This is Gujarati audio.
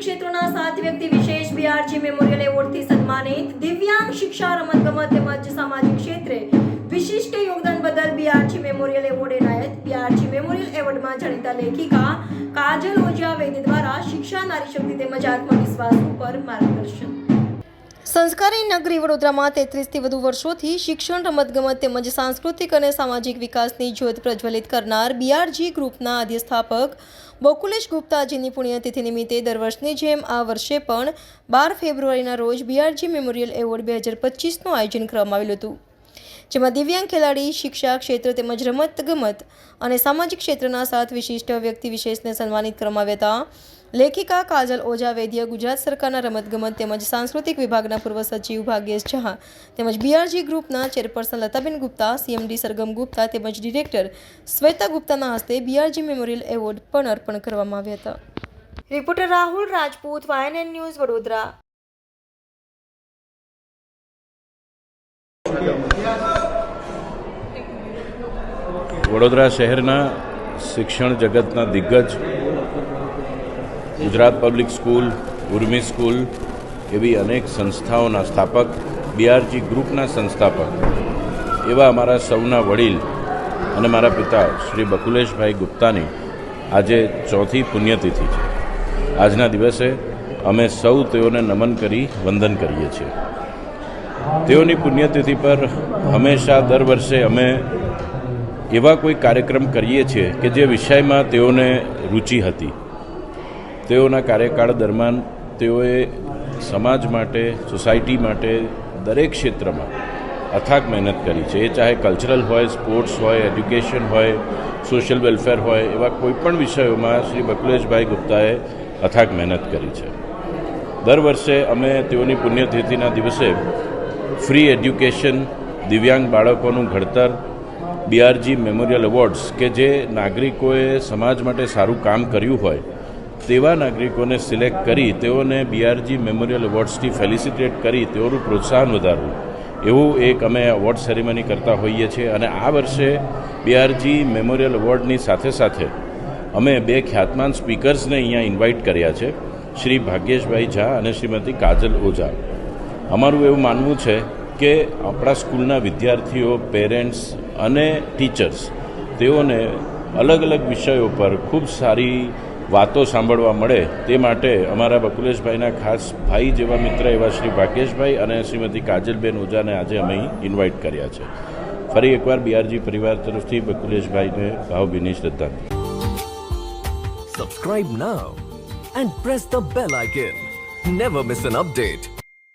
ક્ષેત્રોના 7 વ્યક્તિ વિશેષ બીઆરજી મેમોરિયલ એવોર્ડથી સન્માનિત. દિવ્યાંગ શિક્ષા, રમતગમત તેમજ સામાજિક ક્ષેત્રે વિશિષ્ટ યોગદાન બદલ બીઆરજી મેમોરિયલ એવોર્ડ એનાયત. બીઆરજી મેમોરિયલ એવોર્ડમાં જાણીતા લેખિકા કાજલ ઓઝા વૈદ્ય દ્વારા શિક્ષા, નારી શક્તિ તેમજ આત્મવિશ્વાસ ઉપર માર્ગદર્શન. સંસ્કારી નગરી વડોદરામાં 33થી વધુ વર્ષોથી શિક્ષણ, રમતગમત તેમજ સાંસ્કૃતિક અને સામાજિક વિકાસની જ્યોત પ્રજ્વલિત કરનાર બીઆરજી ગ્રુપના અધ્યસ્થાપક બકુલેશ ગુપ્તાજીની પુણ્યતિથિ નિમિત્તે દર વર્ષની જેમ આ વર્ષે પણ 12 ફેબ્રુઆરીના રોજ બીઆરજી મેમોરિયલ એવોર્ડ 2025નું આયોજન કરવામાં આવેલું હતું, જેમાં દિવ્યાંગ ખેલાડી, શિક્ષા ક્ષેત્ર તેમજ રમતગમત અને સામાજિક ક્ષેત્રના 7 વિશિષ્ટ વ્યક્તિ વિશેષને સન્માનિત કરવામાં આવ્યા હતા. લેખિકા કાજલ ઓઝા વૈદ્ય, ગુજરાત સરકારના રમતગમત તેમજ સાંસ્કૃતિક વિભાગના પૂર્વ સચિવ ભાગ્યેશ ઝા તેમજ બીઆરજી ગ્રુપના ચેરપર્સન લતાબેન ગુપ્તા, સીએમડી સરગમ ગુપ્તા તેમજ ડિરેક્ટર શ્વેતા ગુપ્તાના હસ્તે બીઆરજી મેમોરિયલ એવોર્ડ પણ અર્પણ કરવામાં આવ્યા હતા. Reporter Rahul Rajput, YNN news, Vadodara. Vadodara શહેરના શિક્ષણ જગતના દિગ્ગજ Gujarat public school, Urmi school એવી અનેક સંસ્થાઓના સ્થાપક, બીઆરજી ગ્રુપના સંસ્થાપક એવા અમારા સૌના વડીલ અને મારા પિતા શ્રી બકુલેશભાઈ ગુપ્તાની આજે 4થી પુણ્યતિથિ છે. આજના દિવસે અમે સૌ તેઓને નમન કરી વંદન કરીએ છીએ. તેઓની પુણ્યતિથિ પર હંમેશા દર વર્ષે અમે એવા કોઈ કાર્યક્રમ કરીએ છીએ કે જે વિષયમાં તેઓને રુચિ હતી. તેઓના કાર્યકાળ દરમિયાન તેઓએ સમાજ માટે, સોસાયટી માટે દરેક ક્ષેત્રમાં અથાગ મહેનત કરી છે. એ ચાહે કલ્ચરલ હોય, સ્પોર્ટ્સ હોય, એજ્યુકેશન હોય, સોશિયલ વેલફેર હોય, એવા કોઈપણ વિષયોમાં શ્રી બકુલેશભાઈ ગુપ્તાએ અથાગ મહેનત કરી છે. દર વર્ષે અમે તેઓની પુણ્યતિથિના દિવસે ફ્રી એજ્યુકેશન, દિવ્યાંગ બાળકોનું ઘડતર, બીઆરજી મેમોરિયલ એવોર્ડ્સ કે જે નાગરિકોએ સમાજ માટે સારું કામ કર્યું હોય તેવા નાગરિકોને સિલેક્ટ કરી તેઓને બીઆરજી મેમોરિયલ એવોર્ડ્સથી ફેલિસિટેટ કરી તેઓનું પ્રોત્સાહન વધારવું, એવું એક અમે એવોર્ડ સેરેમની કરતા હોઈએ છીએ. અને આ વર્ષે બીઆરજી મેમોરિયલ એવોર્ડની સાથે સાથે અમે 2 ખ્યાતમાન સ્પીકર્સને અહીંયા ઇન્વાઇટ કર્યા છે, શ્રી ભાગ્યેશભાઈ ઝા અને શ્રીમતી કાજલ ઓઝા. અમારું એવું માનવું છે કે આપણા સ્કૂલના વિદ્યાર્થીઓ, પેરેન્ટ્સ અને ટીચર્સ તેઓને અલગ અલગ વિષયો પર ખૂબ સારી વાતો સાંભળવા મળે તે માટે અમારા બકુલેશભાઈના ખાસ ભાઈ જેવા મિત્ર એવા શ્રી ભાગ્યેશભાઈ અને શ્રીમતી કાજલબેન ઓઝાને આજે અમે ઇન્વાઇટ કર્યા છે. ફરી એકવાર બીઆરજી પરિવાર તરફથી બકુલેશભાઈને ભાવભીની શ્રદ્ધાંજલિ. Subscribe now and press the bell icon. Never miss an update.